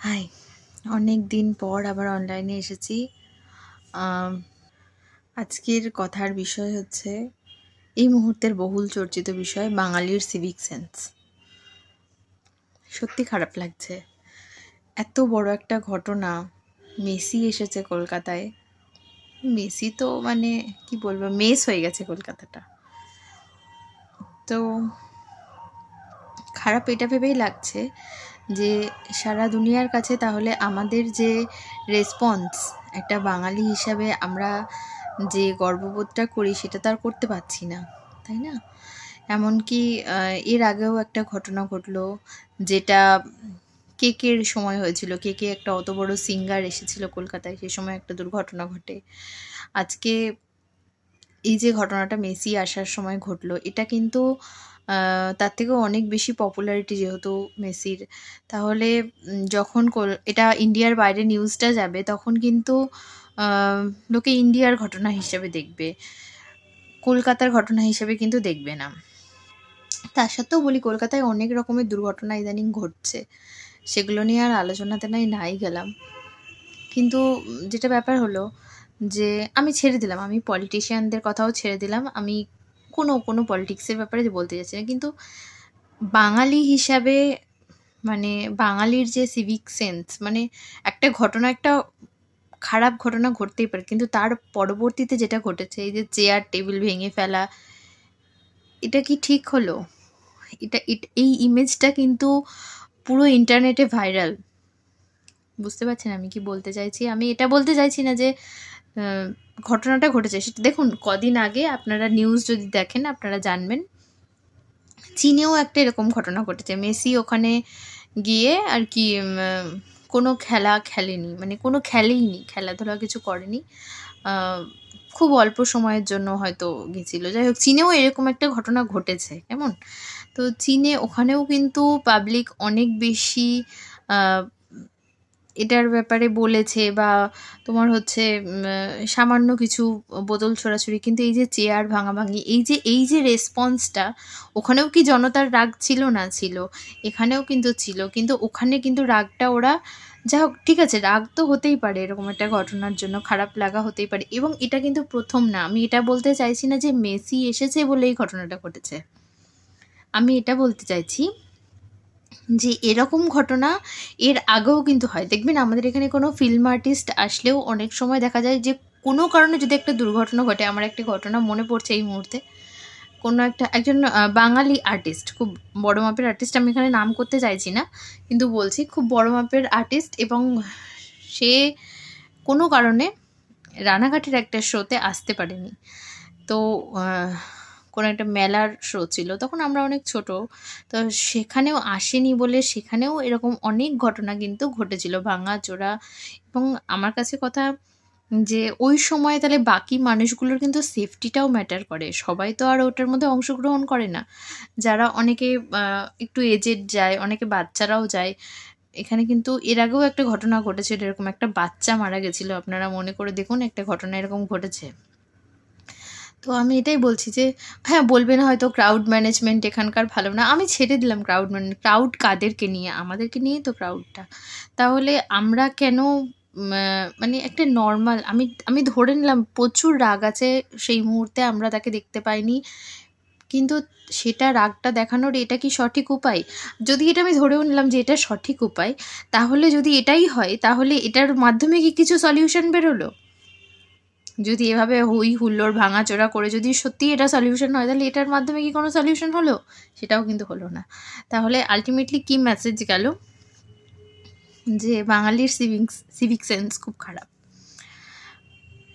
High! অনেক দিন পর আবার অনলাইনে এসেছি। আম আজকের কথার বিষয় হচ্ছে এই মুহূর্তের বহুল চর্চিত বিষয় বাঙালির সিভিক সেন্স। সত্যি খারাপ লাগছে। এত বড় একটা ঘটনা, মেসি এসেছে কলকাতায়। মেসি তো মানে কি বলবো, মেস হয়ে গেছে কলকাতাটা। তো খারাপ এটা ভেবেই লাগছে যে সারা দুনিয়ার কাছে তাহলে আমাদের যে রেসপন্স, একটা বাঙালি হিসাবে আমরা যে গর্ববোধটা করি সেটা তো আর করতে পারছি না, তাই না? এমনকি এর আগেও একটা ঘটনা ঘটলো, যেটা কেকের সময় হয়েছিল। কেকে একটা অত বড় সিঙ্গার এসেছিল কলকাতায়, সে সময় একটা দুর্ঘটনা ঘটে। আজকে এই যে ঘটনাটা মেসি আসার সময় ঘটলো, এটা কিন্তু তার থেকেও অনেক বেশি পপুলারিটি যেহেতু মেসির, তাহলে যখন এটা ইন্ডিয়ার বাইরে নিউজটা যাবে তখন কিন্তু লোকে ইন্ডিয়ার ঘটনা হিসেবে দেখবে, কলকাতার ঘটনা হিসেবে কিন্তু দেখবে না। তার সত্ত্বেও বলি, কলকাতায় অনেক রকমের দুর্ঘটনা ইদানিং ঘটছে, সেগুলো নিয়ে আর আলোচনাতে নাই গেলাম। কিন্তু যেটা ব্যাপার হলো যে আমি ছেড়ে দিলাম, আমি পলিটিশিয়ানদের কথাও ছেড়ে দিলাম, আমি কোনো পলিটিক্সের ব্যাপারে বলতে যাচ্ছি না। কিন্তু বাঙালি হিসাবে মানে বাঙালির যে সিভিক সেন্স, মানে একটা ঘটনা, একটা খারাপ ঘটনা ঘটতেই পারে, কিন্তু তার পরবর্তীতে যেটা ঘটেছে, এই যে চেয়ার টেবিল ভেঙে ফেলা, এটা কি ঠিক হলো? এই ইমেজটা কিন্তু পুরো ইন্টারনেটে ভাইরাল। বুঝতে পারছেন আমি কি বলতে চাইছি? আমি এটা বলতে চাইছি না যে ঘটনাটা ঘটেছে সেটা দেখুন, কদিন আগে আপনারা নিউজ যদি দেখেন আপনারা জানবেন, চীনেও একটা এরকম ঘটনা ঘটেছে। মেসি ওখানে গিয়ে আর কি কোনো খেলা খেলেনি, মানে কোনো খেলেইনি, খেলাধুলা কিছু করেনি। খুব অল্প সময়ের জন্য হয়তো গেছিলো। যাই হোক, চীনেও এরকম একটা ঘটনা ঘটেছে, কেমন? তো চীনে ওখানেও কিন্তু পাবলিক অনেক বেশি এটার ব্যাপারে বলেছে, বা তোমার হচ্ছে সামান্য কিছু বোতল ছোড়াছুড়ি, কিন্তু এই যে চেয়ার ভাঙাভাঙি, এই যে রেসপন্সটা, ওখানেও কি জনতার রাগ ছিল? না ছিল, এখানেও কিন্তু ছিল। কিন্তু ওখানে কিন্তু রাগটা ওরা, যা হোক ঠিক আছে, রাগ তো হতেই পারে এরকম একটা ঘটনার জন্য, খারাপ লাগা হতেই পারে। এবং এটা কিন্তু প্রথম না, আমি এটা বলতে চাইছি না যে মেসি এসেছে বলে এই ঘটনাটা ঘটেছে। আমি এটা বলতে চাইছি যে এরকম ঘটনা এর আগেও কিন্তু হয়। দেখবেন আমাদের এখানে কোনো ফিল্ম আর্টিস্ট আসলেও অনেক সময় দেখা যায় যে কোনো কারণে যদি একটা দুর্ঘটনা ঘটে, আমার একটা ঘটনা মনে পড়ছে এই মুহূর্তে, কোনো একজন বাঙালি আর্টিস্ট, খুব বড় মাপের আর্টিস্ট, আমি এখানে নাম করতে চাইছি না, কিন্তু বলছি খুব বড় মাপের আর্টিস্ট, এবং সে কোনো কারণে রানাঘাটের একটা শোতে আসতে পারেনি। তো কোনো একটা মেলার শো ছিল, তখন আমরা অনেক ছোট, তো সেখানেও আসেনি বলে সেখানেও এরকম অনেক ঘটনা কিন্তু ঘটেছিল, ভাঙাচোরা। এবং আমার কাছে কথা যে ওই সময় তাহলে বাকি মানুষগুলোর কিন্তু সেফটিটাও ম্যাটার করে, সবাই তো আর ওটার মধ্যে অংশগ্রহণ করে না। যারা অনেকে একটু এজেড যায়, অনেকে বাচ্চারাও যায়। এখানে কিন্তু এর আগেও একটা ঘটনা ঘটেছিল, এরকম একটা বাচ্চা মারা গেছিল, আপনারা মনে করে দেখুন, একটা ঘটনা এরকম ঘটেছে। তো আমি এটাই বলছি যে হ্যাঁ, বলবেন হয়তো ক্রাউড ম্যানেজমেন্ট এখানকার ভালো না। আমি ছেড়ে দিলাম ক্রাউড কাদেরকে নিয়ে? আমাদেরকে নিয়েই তো ক্রাউডটা। তাহলে আমরা কেন মানে একটা নরমাল, আমি ধরে নিলাম প্রচুর রাগ আছে সেই মুহূর্তে, আমরা তাকে দেখতে পাইনি। কিন্তু সেটা রাগটা দেখানোর এটা কি সঠিক উপায়? যদি এটা আমি ধরেও নিলাম যে এটা সঠিক উপায়, তাহলে যদি এটাই হয় তাহলে এটার মাধ্যমে কি কিছু সলিউশন বেরোলো? যদি এভাবে হই হুল্লোড় ভাঙাচোরা করে যদি সত্যিই এটা সলিউশন হয়, তাহলে এটার মাধ্যমে কি কোনো সলিউশন হলো? সেটাও কিন্তু হলো না। তাহলে আল্টিমেটলি কী মেসেজ গেল? যে বাঙালির সিভিক সেন্স খুব খারাপ।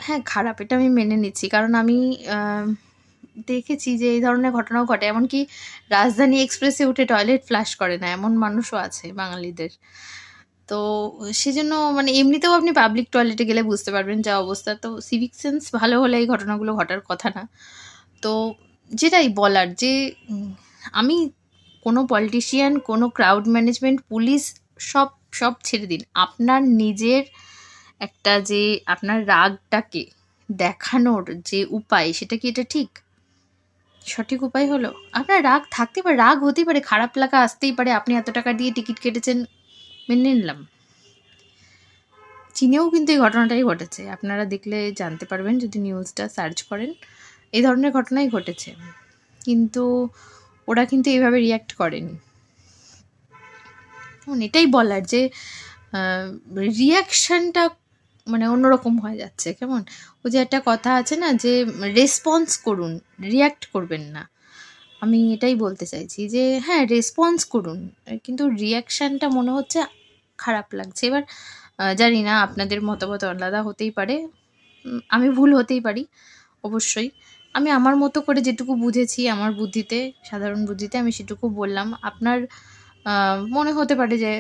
হ্যাঁ, খারাপ, এটা আমি মেনে নিচ্ছি। কারণ আমি দেখেছি যে এই ধরনের ঘটনাও ঘটে। এমনকি রাজধানী এক্সপ্রেসে উঠে টয়লেট ফ্লাশ করে না, এমন মানুষও আছে বাঙালিদের। তো সেজন্য মানে এমনিতেও আপনি পাবলিক টয়লেটে গেলে বুঝতে পারবেন যা অবস্থা। তো সিভিক সেন্স ভালো হলে এই ঘটনাগুলো ঘটার কথা না। তো যেটাই বলার যে আমি কোনো পলিটিশিয়ান, কোনো ক্রাউড ম্যানেজমেন্ট, পুলিশ, সব ছেড়ে দিন। আপনার নিজের একটা যে আপনার রাগটাকে দেখানোর যে উপায়, সেটা কি এটা ঠিক? সঠিক উপায় হলো? আপনার রাগ থাকতেই পারে, রাগ হতেই পারে, খারাপ লাগা আসতেই পারে, আপনি এত টাকা দিয়ে টিকিট কেটেছেন, মেনে নিলাম। চীনেও কিন্তু এই ঘটনাটাই ঘটেছে। আপনারা দেখলে জানতে পারবেন যদি নিউজটা সার্চ করেন। এই ধরনের ঘটনাই ঘটেছে। কিন্তু ওরা কিন্তু এভাবে রিঅ্যাক্ট করেনি। এটাই বলার যে রিঅ্যাকশনটা মানে অন্যরকম হয়ে যাচ্ছে। কেমন? ওই যে একটা কথা আছে না যে রেসপন্স করুন, রিঅ্যাক্ট করবেন না। আমি এটাই বলতে চাইছি যে হ্যাঁ, রেসপন্স করুন। কিন্তু রিঅ্যাকশনটা মনে হচ্ছে খারাপ লাগছে। এবার জানি না আপনাদের মতামত আলাদা হতেই পারে। আমি ভুল হতেই পারি অবশ্যই। আমি আমার মতো করে যেটুকু বুঝেছি আমার বুদ্ধিতে, সাধারণ বুদ্ধিতে আমি সেটুকু বললাম। আপনার মনে হতে পারে যে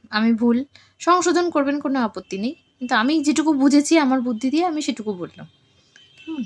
আমি ভুল। সংশোধন করবেন, কোনো আপত্তি নেই। কিন্তু আমি যেটুকু বুঝেছি আমার বুদ্ধি দিয়ে আমি সেটুকু বললাম। হুম?